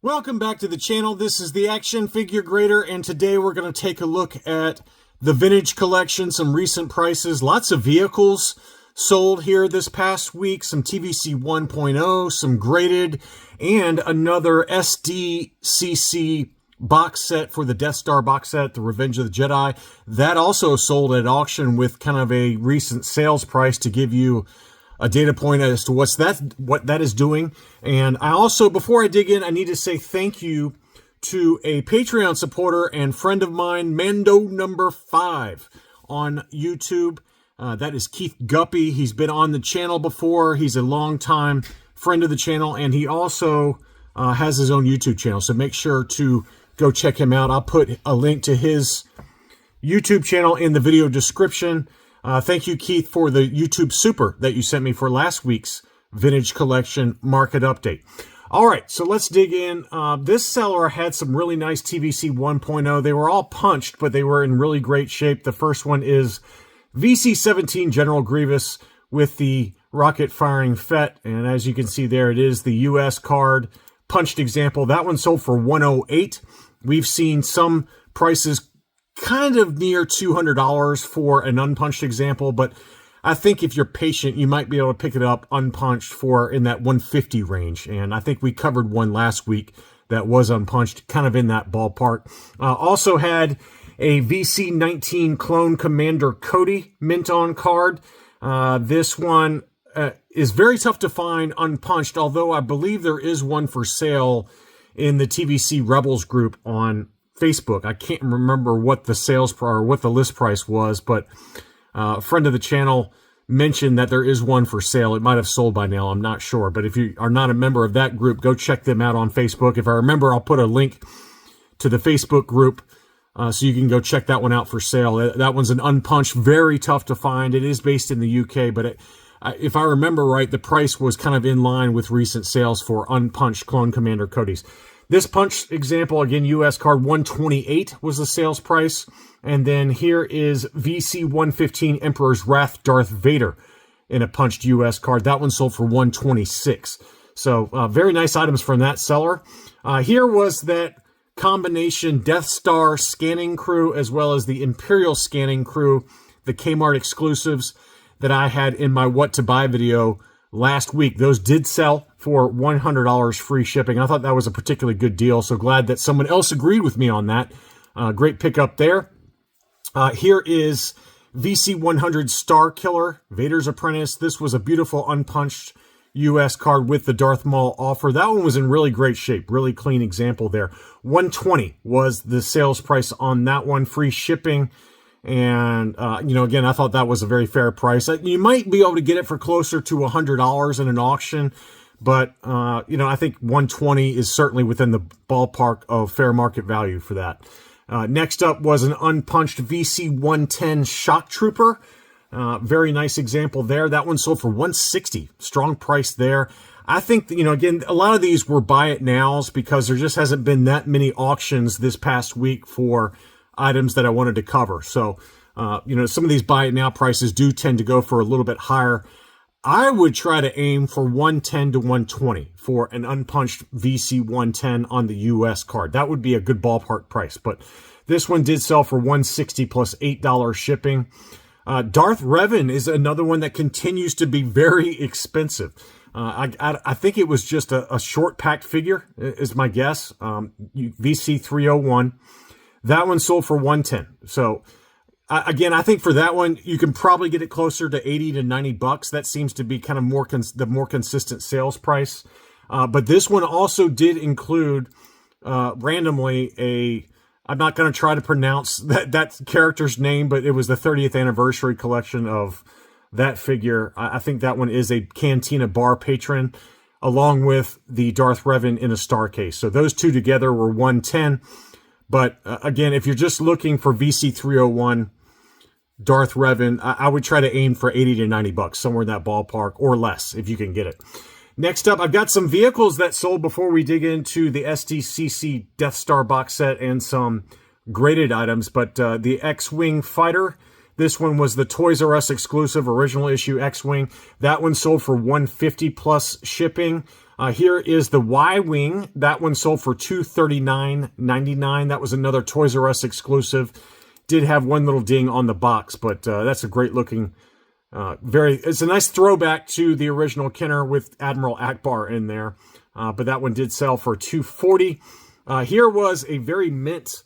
Welcome back to the channel. This is the Action Figure Grader, and today we're going to take a look at the vintage collection, some recent prices, lots of vehicles sold here this past week, some TVC 1.0, some graded, and another SDCC box set for the Death Star box set, the Revenge of the Jedi. That also sold at auction with kind of a recent sales price to give you a data point as to what that is doing. And I also, before I dig in, I need to say thank you to a Patreon supporter and friend of mine, Mando number 5 on YouTube. That is Keith Guppy. He's been on the channel before. He's a longtime friend of the channel, and he also has his own YouTube channel. So make sure to go check him out. I'll put a link to his YouTube channel in the video description. Thank you, Keith, for the YouTube super that you sent me for last week's vintage collection market update. All right, so let's dig in. This seller had some really nice TVC 1.0. They were all punched, but they were in really great shape. The first one is VC-17 General Grievous with the rocket-firing FET. And as you can see there, it is the US card punched example. That one sold for $108. We've seen some prices kind of near $200 for an unpunched example, but I think if you're patient, you might be able to pick it up unpunched for in that 150 range. And I think we covered one last week that was unpunched, kind of in that ballpark. Also had a VC-19 Clone Commander Cody mint on card. This one is very tough to find unpunched, although I believe there is one for sale in the TVC Rebels group on Facebook. I can't remember what the sales or what the list price was, but a friend of the channel mentioned that there is one for sale. It might have sold by now, I'm not sure. But if you are not a member of that group, go check them out on Facebook. If I remember, I'll put a link to the Facebook group so you can go check that one out for sale. That one's an unpunched, very tough to find. It is based in the UK, but if I remember right, the price was kind of in line with recent sales for unpunched Clone Commander Codys. This punch example, again, US card 128 was the sales price. And then here is VC 115 Emperor's Wrath Darth Vader in a punched US card. That one sold for 126. So very nice items from that seller. Here was that combination Death Star scanning crew as well as the Imperial scanning crew, the Kmart exclusives that I had in my What to Buy video last week. Those did sell for $100 free shipping. I thought that was a particularly good deal, so glad that someone else agreed with me on that. Great pickup there. Here is VC-100 Star Killer, Vader's Apprentice. This was a beautiful unpunched US card with the Darth Maul offer. That one was in really great shape, really clean example there. 120 was the sales price on that one, free shipping. And, again, I thought that was a very fair price. You might be able to get it for closer to $100 in an auction, but, I think 120 is certainly within the ballpark of fair market value for that. Next up was an unpunched VC-110 Shock Trooper. Very nice example there. That one sold for 160. Strong price there. I think, again, a lot of these were buy it nows because there just hasn't been that many auctions this past week for items that I wanted to cover. So, some of these buy it now prices do tend to go for a little bit higher. I would try to aim for 110 to 120 for an unpunched VC 110 on the US card. That would be a good ballpark price, but this one did sell for 160 plus $8 shipping. Darth Revan is another one that continues to be very expensive. I think it was just a short packed figure is my guess. VC 301. That one sold for 110. So again, I think for that one, you can probably get it closer to 80 to 90 bucks. That seems to be kind of the more consistent sales price. But this one also did include randomly I'm not going to try to pronounce that character's name, but it was the 30th anniversary collection of that figure. I think that one is a Cantina Bar patron, along with the Darth Revan in a star case. So those two together were 110. But again, if you're just looking for VC-301 Darth Revan, I would try to aim for 80 to 90 bucks, somewhere in that ballpark, or less if you can get it. Next up, I've got some vehicles that sold before we dig into the SDCC Death Star box set and some graded items. But the X-Wing Fighter, this one was the Toys R Us exclusive original issue X-Wing. That one sold for $150 plus shipping. Here is the Y-Wing. That one sold for $239.99. That was another Toys R Us exclusive. Did have one little ding on the box, but that's a great looking, it's a nice throwback to the original Kenner with Admiral Akbar in there. But that one did sell for $240. Here was a very mint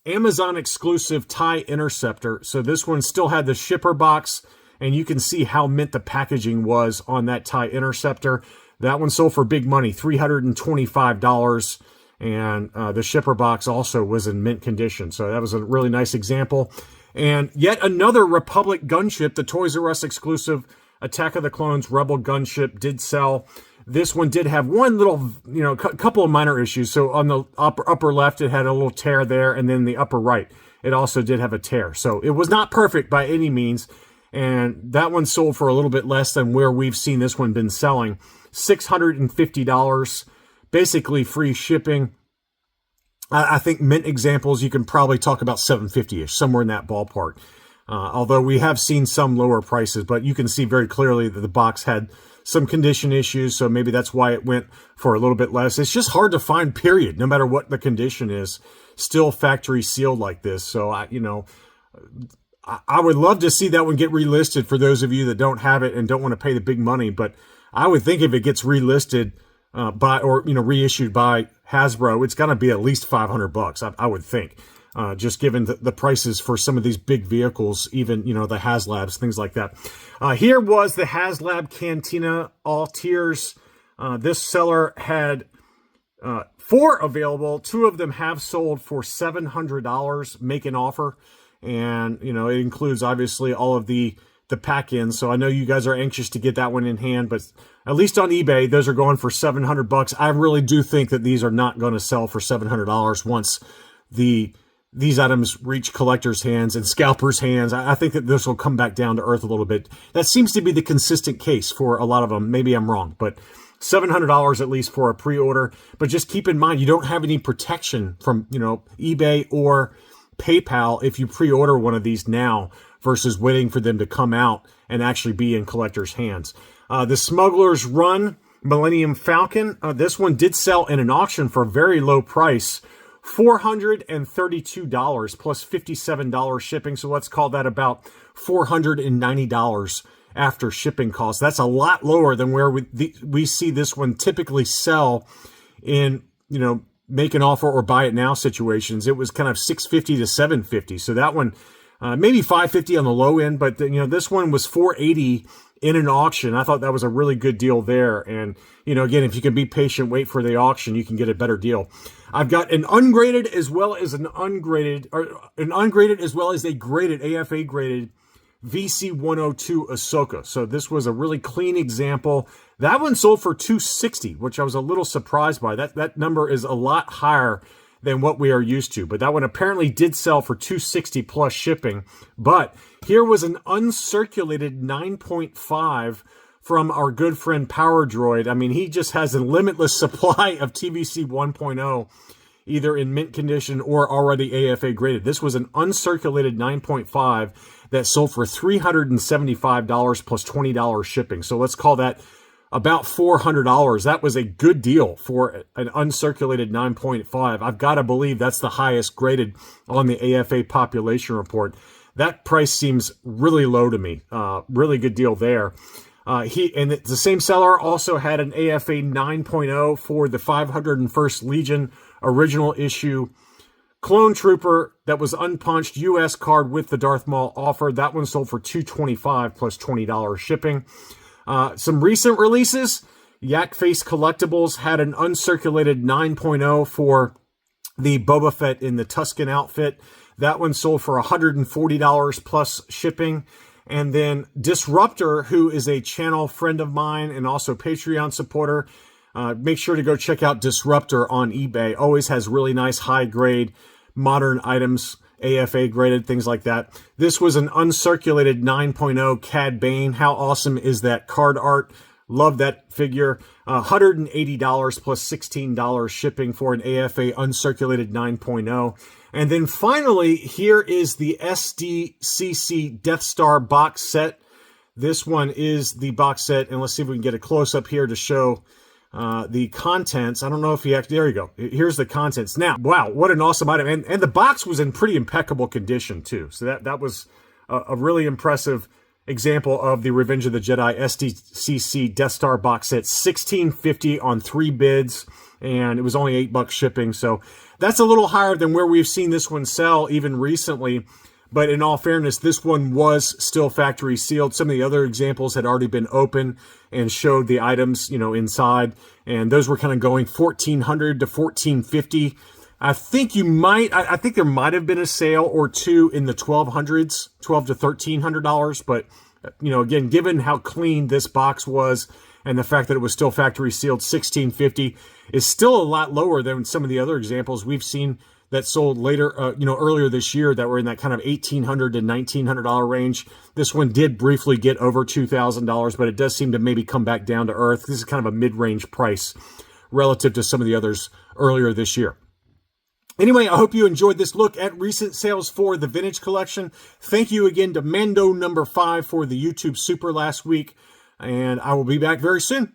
Amazon exclusive TIE Interceptor. So this one still had the shipper box, and you can see how mint the packaging was on that TIE Interceptor. That one sold for big money, $325. And the shipper box also was in mint condition. So that was a really nice example. And yet another Republic gunship, the Toys R Us exclusive Attack of the Clones Rebel gunship, did sell. This one did have one little, couple of minor issues. So on the upper left, it had a little tear there. And then the upper right, it also did have a tear. So it was not perfect by any means. And that one sold for a little bit less than where we've seen this one been selling. $650. Basically free shipping. I think mint examples, you can probably talk about $750-ish, somewhere in that ballpark. Although we have seen some lower prices, but you can see very clearly that the box had some condition issues, so maybe that's why it went for a little bit less. It's just hard to find, period, no matter what the condition is, still factory sealed like this. So, I would love to see that one get relisted for those of you that don't have it and don't want to pay the big money, but I would think if it gets relisted, reissued by Hasbro, it's got to be at least $500. I would think, just given the prices for some of these big vehicles, even, the HasLabs, things like that. Here was the HasLab Cantina All Tiers. This seller had 4 available. 2 of them have sold for $700. Make an offer. And, it includes obviously all of the pack-ins. So I know you guys are anxious to get that one in hand, but at least on eBay, those are going for $700. I really do think that these are not going to sell for $700 once these items reach collectors' hands and scalpers' hands. I think that this will come back down to earth a little bit. That seems to be the consistent case for a lot of them. Maybe I'm wrong, but $700 at least for a pre-order. But just keep in mind, you don't have any protection from, eBay or PayPal if you pre-order one of these now versus waiting for them to come out and actually be in collectors' hands. The Smuggler's Run Millennium Falcon, this one did sell in an auction for a very low price, $432 plus $57 shipping. So let's call that about $490 after shipping costs. That's a lot lower than where we see this one typically sell in, make an offer or buy it now situations. It was kind of $650 to $750. So that one, maybe $550 on the low end, but this one was $480 in an auction. I thought that was a really good deal there. And, again, if you can be patient, wait for the auction, you can get a better deal. I've got an ungraded as well as a graded AFA graded VC-102 Ahsoka. So this was a really clean example. That one sold for $260, which I was a little surprised by. That number is a lot higher than what we are used to. But that one apparently did sell for $260 plus shipping. But here was an uncirculated 9.5 from our good friend Power Droid. I mean, he just has a limitless supply of TVC 1.0, either in mint condition or already AFA graded. This was an uncirculated 9.5 that sold for $375 plus $20 shipping. So let's call that about $400. That was a good deal for an uncirculated 9.5. I've got to believe that's the highest graded on the AFA population report. That price seems really low to me. Really good deal there. The same seller also had an AFA 9.0 for the 501st Legion original issue Clone Trooper that was unpunched, US card with the Darth Maul offer. That one sold for $225 plus $20 shipping. Some recent releases, Yak Face Collectibles had an uncirculated 9.0 for the Boba Fett in the Tusken outfit. That one sold for $140 plus shipping. And then Disruptor, who is a channel friend of mine and also Patreon supporter, make sure to go check out Disruptor on eBay. Always has really nice high-grade modern items, AFA graded, things like that. This was an uncirculated 9.0 Cad Bane. How awesome is that card art? Love that figure. $180 plus $16 shipping for an AFA uncirculated 9.0. And then finally, here is the SDCC Death Star box set. This one is the box set, and let's see if we can get a close-up here to show the contents. I don't know if he actually, there you go. Here's the contents. Now, wow, what an awesome item. And the box was in pretty impeccable condition too. So that was a really impressive example of the Revenge of the Jedi SDCC Death Star box set. $16.50 on 3 bids, and it was only $8 shipping. So that's a little higher than where we've seen this one sell even recently. But in all fairness, this one was still factory sealed. Some of the other examples had already been open and showed the items, inside. And those were kind of going $1,400 to $1,450. I think I think there might have been a sale or two in the $1,200s, $1,200 to $1,300. But, again, given how clean this box was and the fact that it was still factory sealed, $1,650 is still a lot lower than some of the other examples we've seen that sold later, earlier this year that were in that kind of $1,800 to $1,900 range. This one did briefly get over $2,000, but it does seem to maybe come back down to earth. This is kind of a mid-range price relative to some of the others earlier this year. Anyway, I hope you enjoyed this look at recent sales for the vintage collection. Thank you again to Mando number 5 for the YouTube Super last week, and I will be back very soon.